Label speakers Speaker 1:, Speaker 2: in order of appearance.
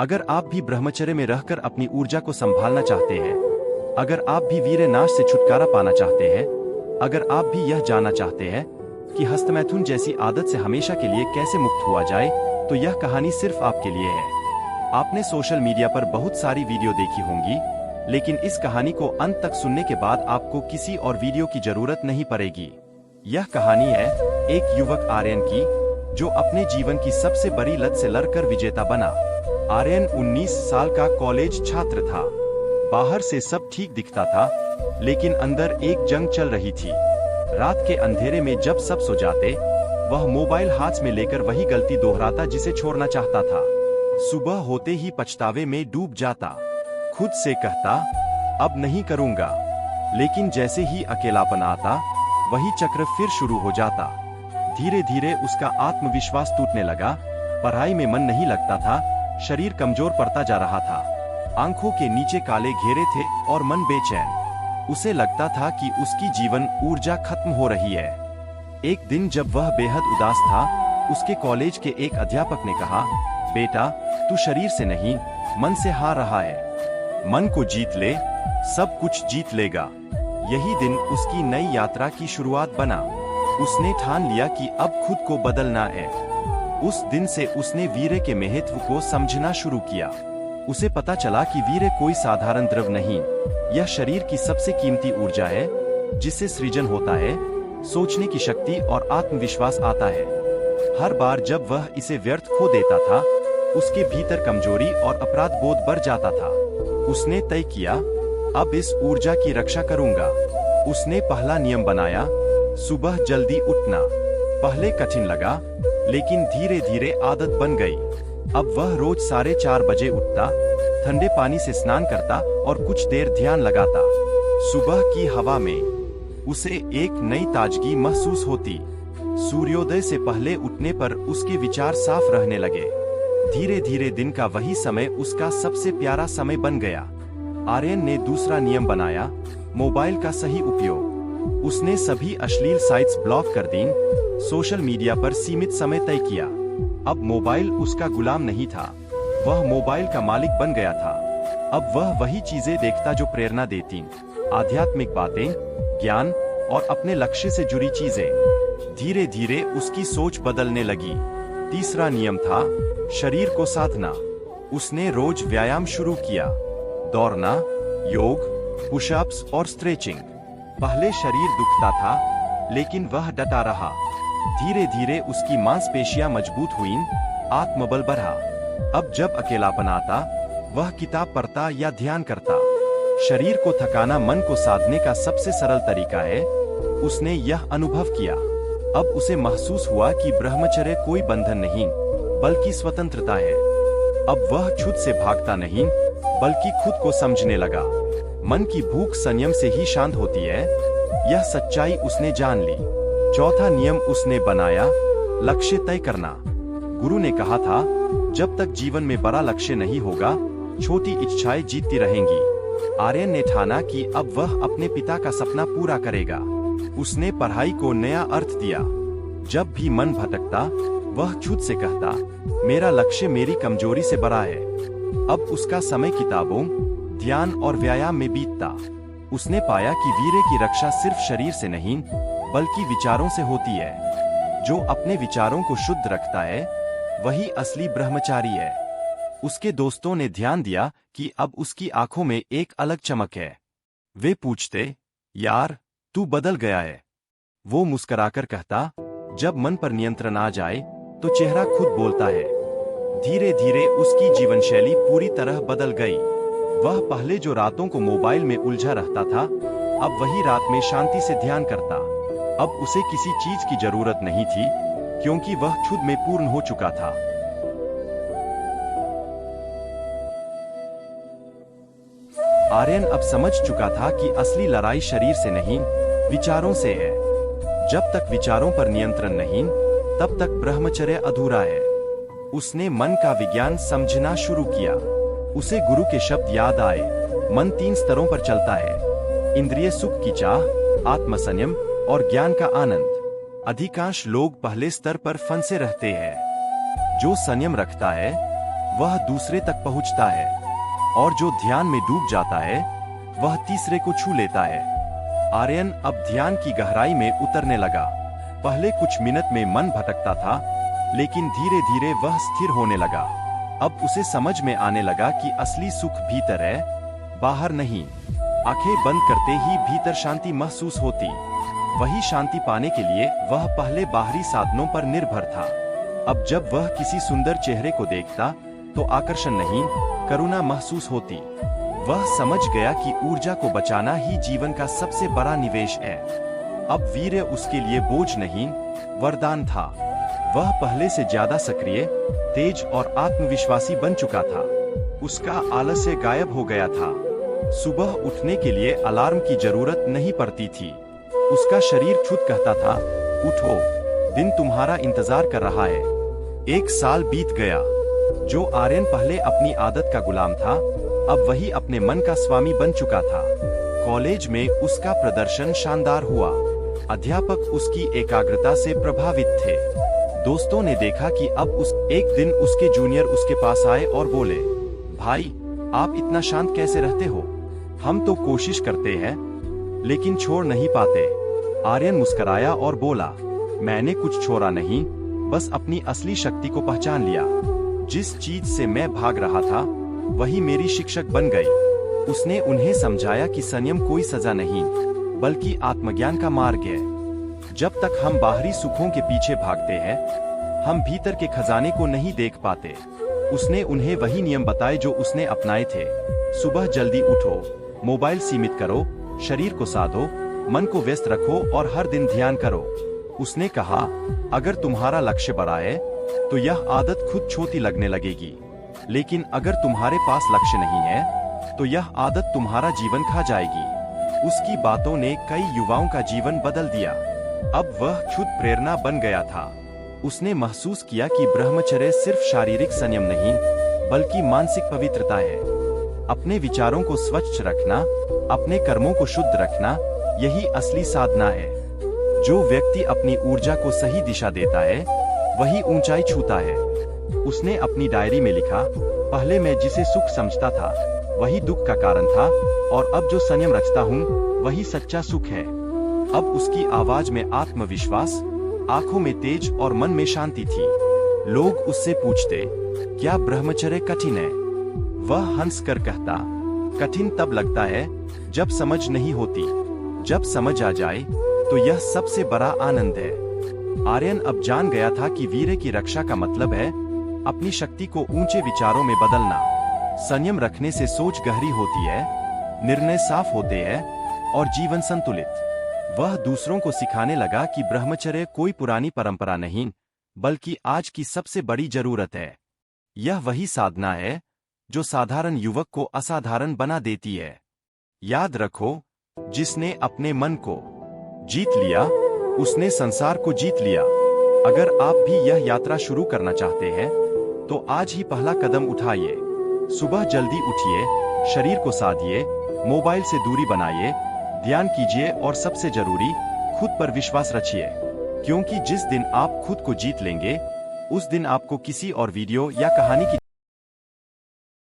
Speaker 1: अगर आप भी ब्रह्मचर्य में रहकर अपनी ऊर्जा को संभालना चाहते हैं, अगर आप भी वीर्य नाश से छुटकारा पाना चाहते हैं, अगर आप भी यह जानना चाहते हैं कि हस्तमैथुन जैसी आदत से हमेशा के लिए कैसे मुक्त हुआ जाए, तो यह कहानी सिर्फ आपके लिए है। आपने सोशल मीडिया पर बहुत सारी वीडियो देखी होंगी, लेकिन इस कहानी को अंत तक सुनने के बाद आपको किसी और वीडियो की जरूरत नहीं पड़ेगी। यह कहानी है एक युवक आर्यन की, जो अपने जीवन की सबसे बड़ी लत से लड़कर विजेता बना। आर्यन 19 साल का कॉलेज छात्र था। बाहर से सब ठीक दिखता था, लेकिन अंदर एक जंग चल रही थी। रात के अंधेरे में जब सब सो जाते, वह मोबाइल हाथ में लेकर वही गलती दोहराता जिसे छोड़ना चाहता था। सुबह होते ही पछतावे में डूब जाता, खुद से कहता अब नहीं करूंगा, लेकिन जैसे ही अकेलापन आता, वही चक्र फिर शुरू हो जाता। धीरे धीरे उसका आत्मविश्वास टूटने लगा, पढ़ाई में मन नहीं लगता था, शरीर कमजोर पड़ता जा रहा था, आंखों के नीचे काले घेरे थे और मन बेचैन। उसे लगता था कि उसकी जीवन ऊर्जा खत्म हो रही है। एक दिन जब वह बेहद उदास था, उसके कॉलेज के एक अध्यापक ने कहा, बेटा, तू शरीर से नहीं, मन से हार रहा है। मन को जीत ले, सब कुछ जीत लेगा। यही दिन उसकी नई यात्रा की शुरुआत बना। उसने ठान लिया कि अब खुद को बदलना है। उस दिन से उसने वीर्य के महत्व को समझना शुरू किया। उसे पता चला कि वीर्य कोई साधारण द्रव नहीं, यह शरीर की सबसे कीमती ऊर्जा है, जिससे सृजन होता है, सोचने की शक्ति और आत्मविश्वास आता है। हर बार जब वह इसे व्यर्थ खो देता था, उसके भीतर कमजोरी और अपराध बोध बढ़ जाता था। उसने तय किया, अब इस ऊर्जा की रक्षा करूंगा। उसने पहला नियम बनाया, सुबह जल्दी उठना। पहले कठिन लगा, लेकिन धीरे धीरे आदत बन गई। अब वह रोज 4:30 बजे उठता, ठंडे पानी से स्नान करता और कुछ देर ध्यान लगाता। सुबह की हवा में उसे एक नई ताजगी महसूस होती। सूर्योदय से पहले उठने पर उसके विचार साफ रहने लगे। धीरे धीरे दिन का वही समय उसका सबसे प्यारा समय बन गया। आर्यन ने दूसरा नियम बनाया, मोबाइल का सही उपयोग। उसने सभी अश्लील साइट्स ब्लॉक कर दी, सोशल मीडिया पर सीमित समय तय किया। अब मोबाइल उसका गुलाम नहीं था, वह मोबाइल का मालिक बन गया था। अब वह वही चीजें देखता जो प्रेरणा देती, आध्यात्मिक बातें, ज्ञान और अपने लक्ष्य से जुड़ी चीजें। धीरे धीरे उसकी सोच बदलने लगी। तीसरा नियम था शरीर को साधना। उसने रोज व्यायाम शुरू किया, दौड़ना, योग, पुशअप्स और स्ट्रेचिंग। पहले शरीर दुखता था, लेकिन वह डटा रहा। धीरे धीरे उसकी मांसपेशियां मजबूत हुईं, आत्मबल बढ़ा। अब जब अकेलापन आता, वह किताब पढ़ता या ध्यान करता। शरीर को थकाना मन को साधने का सबसे सरल तरीका है, उसने यह अनुभव किया। अब उसे महसूस हुआ कि ब्रह्मचर्य कोई बंधन नहीं, बल्कि स्वतंत्रता है। अब वह छुत से भागता नहीं, बल्कि खुद को समझने लगा। मन की भूख संयम से ही शांत होती है, यह सच्चाई उसने जान ली। चौथा नियम उसने बनाया, लक्ष्य तय करना। गुरु ने कहा था, जब तक जीवन में बड़ा लक्ष्य नहीं होगा, छोटी इच्छाएं जीतती रहेंगी। आर्यन ने ठाना कि अब वह अपने पिता का सपना पूरा करेगा। उसने पढ़ाई को नया अर्थ दिया। जब भी मन भटकता, वह छुट से कहता, मेरा लक्ष्य मेरी कमजोरी से बड़ा है। अब उसका समय किताबों, ध्यान और व्यायाम में बीतता। उसने पाया कि वीर्य की रक्षा सिर्फ शरीर से नहीं, बल्कि विचारों से होती है। जो अपने विचारों को शुद्ध रखता है, वही असली ब्रह्मचारी है। उसके दोस्तों ने ध्यान दिया कि अब उसकी आंखों में एक अलग चमक है। वे पूछते, यार, तू बदल गया है। वो मुस्कुराकर कहता, जब मन पर नियंत्रण आ जाए, तो चेहरा खुद बोलता है। धीरे धीरे उसकी जीवन शैली पूरी तरह बदल गई। वह पहले जो रातों को मोबाइल में उलझा रहता था, अब वही रात में शांति से ध्यान करता। अब उसे किसी चीज की जरूरत नहीं थी, क्योंकि वह खुद में पूर्ण हो चुका था। आर्यन अब समझ चुका था कि असली लड़ाई शरीर से नहीं, विचारों से है। जब तक विचारों पर नियंत्रण नहीं, तब तक ब्रह्मचर्य अधूरा है। उसने मन का विज्ञान समझना शुरू किया। उसे गुरु के शब्द याद आए, मन 3 स्तरों पर चलता है, इंद्रिय सुख की चाह, आत्मसंयम और ज्ञान का आनंद। अधिकांश लोग पहले स्तर पर फंसे रहते हैं। जो संयम रखता है, वह दूसरे तक पहुंचता है, और जो ध्यान में डूब जाता है वह तीसरे को छू लेता है। आर्यन अब ध्यान की गहराई में उतरने लगा। पहले कुछ मिनट में मन भटकता था, लेकिन धीरे धीरे वह स्थिर होने लगा। अब उसे समझ में आने लगा कि असली सुख भीतर है, बाहर नहीं। आंखें बंद करते ही भीतर शांति महसूस होती। वही शांति पाने के लिए वह पहले बाहरी साधनों पर निर्भर था। अब जब वह किसी सुंदर चेहरे को देखता तो आकर्षण नहीं, करुणा महसूस होती। वह समझ गया कि ऊर्जा को बचाना ही जीवन का सबसे बड़ा निवेश है। अब वीर्य उसके लिए बोझ नहीं, वरदान था। वह पहले से ज्यादा सक्रिय, तेज और आत्मविश्वासी बन चुका था। उसका आलस्य गायब हो गया था। सुबह उठने के लिए अलार्म की जरूरत नहीं पड़ती थी। उसका शरीर खुद कहता था, उठो, दिन तुम्हारा इंतजार कर रहा है। 1 साल बीत गया। जो आर्यन पहले अपनी आदत का गुलाम था, अब वही अपने मन का स्वामी बन चुका था। कॉलेज में उसका प्रदर्शन शानदार हुआ। अध्यापक उसकी एकाग्रता से प्रभावित थे। दोस्तों ने देखा कि अब एक दिन उसके जूनियर उसके पास आए और बोले, भाई, आप इतना शांत कैसे रहते हो? हम तो कोशिश करते हैं, लेकिन छोड़ नहीं पाते। आर्यन मुस्कुराया और बोला, मैंने कुछ छोड़ा नहीं, बस अपनी असली शक्ति को पहचान लिया। जिस चीज से मैं भाग रहा था वही मेरी शिक्षक बन गई। उसने उन्हें समझाया कि संयम कोई सजा नहीं, बल्कि आत्मज्ञान का मार्ग है। जब तक हम बाहरी सुखों के पीछे भागते हैं, हम भीतर के खजाने को नहीं देख पाते। उसने उन्हें वही नियम बताए जो उसने अपनाए थे। सुबह जल्दी उठो, मोबाइल सीमित करो, शरीर को साधो, मन को व्यस्त रखो और हर दिन ध्यान करो। उसने कहा, अगर तुम्हारा लक्ष्य बड़ा है तो यह आदत खुद छोटी लगने लगेगी, लेकिन अगर तुम्हारे पास लक्ष्य नहीं है तो यह आदत तुम्हारा जीवन खा जाएगी। उसकी बातों ने कई युवाओं का जीवन बदल दिया। अब वह खुद प्रेरणा बन गया था। उसने महसूस किया कि ब्रह्मचर्य सिर्फ शारीरिक संयम नहीं, बल्कि मानसिक पवित्रता है। अपने विचारों को स्वच्छ रखना, अपने कर्मों को शुद्ध रखना, यही असली साधना है। जो व्यक्ति अपनी ऊर्जा को सही दिशा देता है, वही ऊंचाई छूता है। उसने अपनी डायरी में लिखा, पहले मैं जिसे सुख समझता था वही दुख का कारण था, और अब जो संयम रचता हूँ वही सच्चा सुख है। अब उसकी आवाज में आत्मविश्वास, आंखों में तेज और मन में शांति थी। लोग उससे पूछते, क्या ब्रह्मचर्य कठिन है? वह हंसकर कहता, कठिन तब लगता है जब समझ नहीं होती। जब समझ आ जाए तो यह सबसे बड़ा आनंद है। आर्यन अब जान गया था कि वीर्य की रक्षा का मतलब है अपनी शक्ति को ऊंचे विचारों में बदलना। संयम रखने से सोच गहरी होती है, निर्णय साफ होते हैं और जीवन संतुलित। वह दूसरों को सिखाने लगा कि ब्रह्मचर्य कोई पुरानी परंपरा नहीं, बल्कि आज की सबसे बड़ी जरूरत है। यह वही साधना है जो साधारण युवक को असाधारण बना देती है। याद रखो, जिसने अपने मन को जीत लिया, उसने संसार को जीत लिया। अगर आप भी यह यात्रा शुरू करना चाहते हैं, तो आज ही पहला कदम उठाइए। सुबह जल्दी उठिए, शरीर को साधिए, मोबाइल से दूरी बनाइए, ध्यान कीजिए और सबसे जरूरी, खुद पर विश्वास रखिए। क्योंकि जिस दिन आप खुद को जीत लेंगे, उस दिन आपको किसी और वीडियो या कहानी की